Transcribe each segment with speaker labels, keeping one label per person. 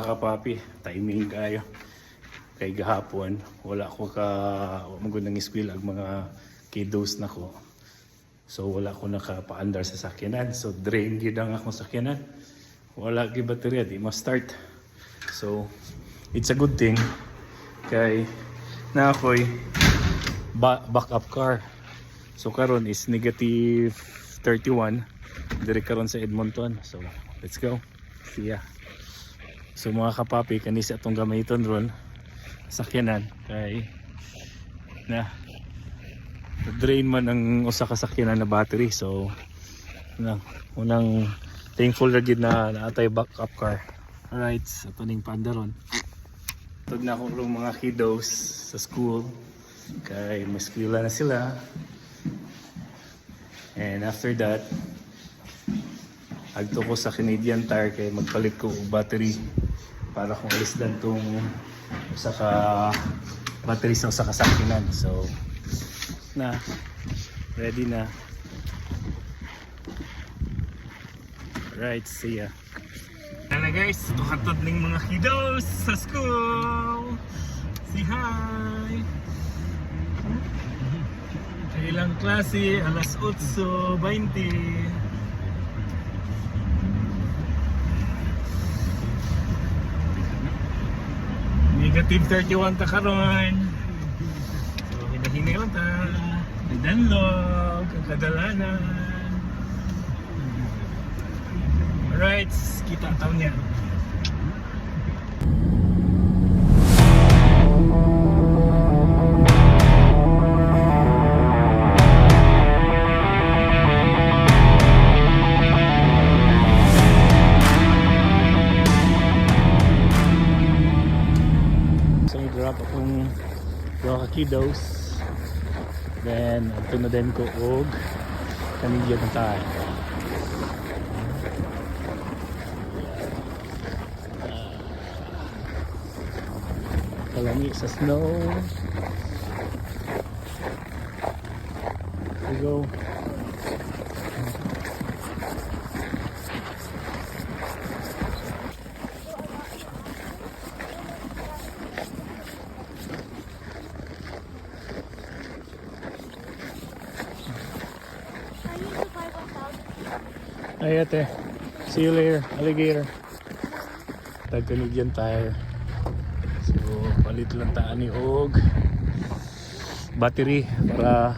Speaker 1: kapapi, timing kayo. Kay gahapon, wala ko ka magandang school ag mga kiddos na ko. So wala ko nakapaandar sa sakyanan. So drain gid ang akong sakyanan. Wala gid baterya, di ma-start. So it's a good thing kay na ako'y backup car. So karon is negative 31 dire karon sa Edmonton. So let's go. See ya. So mga kapapi, kanisa atong gamiton ron sakyanan kay na drain man ang usa ka sakyanan na battery. So unang thankful na gid na naatay backup car. Alright, so ito ning pandaron. Tug na akong mga kiddos sa school kay mas eskwela na sila. And after that, agto ko sa Canadian Tire kay magpalit ko og battery para kung alisdan tong usa ka battery sa usa ka sakyanan. So ready na. Right, see ya. Ano guys, tukatod ning mga kiddos sa school. Say hi. Ilang klase, alas 8:20. Negative 31 ta karon. So hinahinay lang ta. Nagdanlog ang kadalanan. Alright, kita taon niya. So i-drop akong mga kiddos. Then abto na din ko og Canadian Tire. Kalami sa snow. Here we go. Ay ate, see you later, alligator. Tag-Canadian Tire. So palit lang taan ni og battery para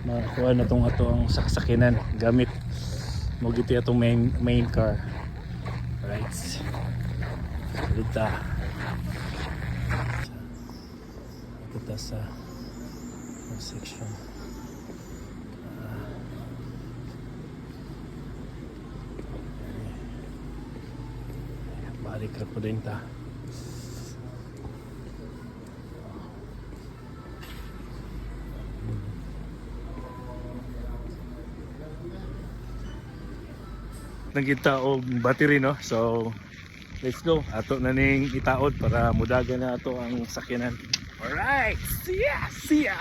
Speaker 1: makakuha na tong atong saksakinan gamit mo giti atong main car. Right, dito sa section. Balik ka po din ta. Nagkita og battery no. So let's go. Ato na ning itaod para mudagan na ato ang sakyanan. Alright. See ya.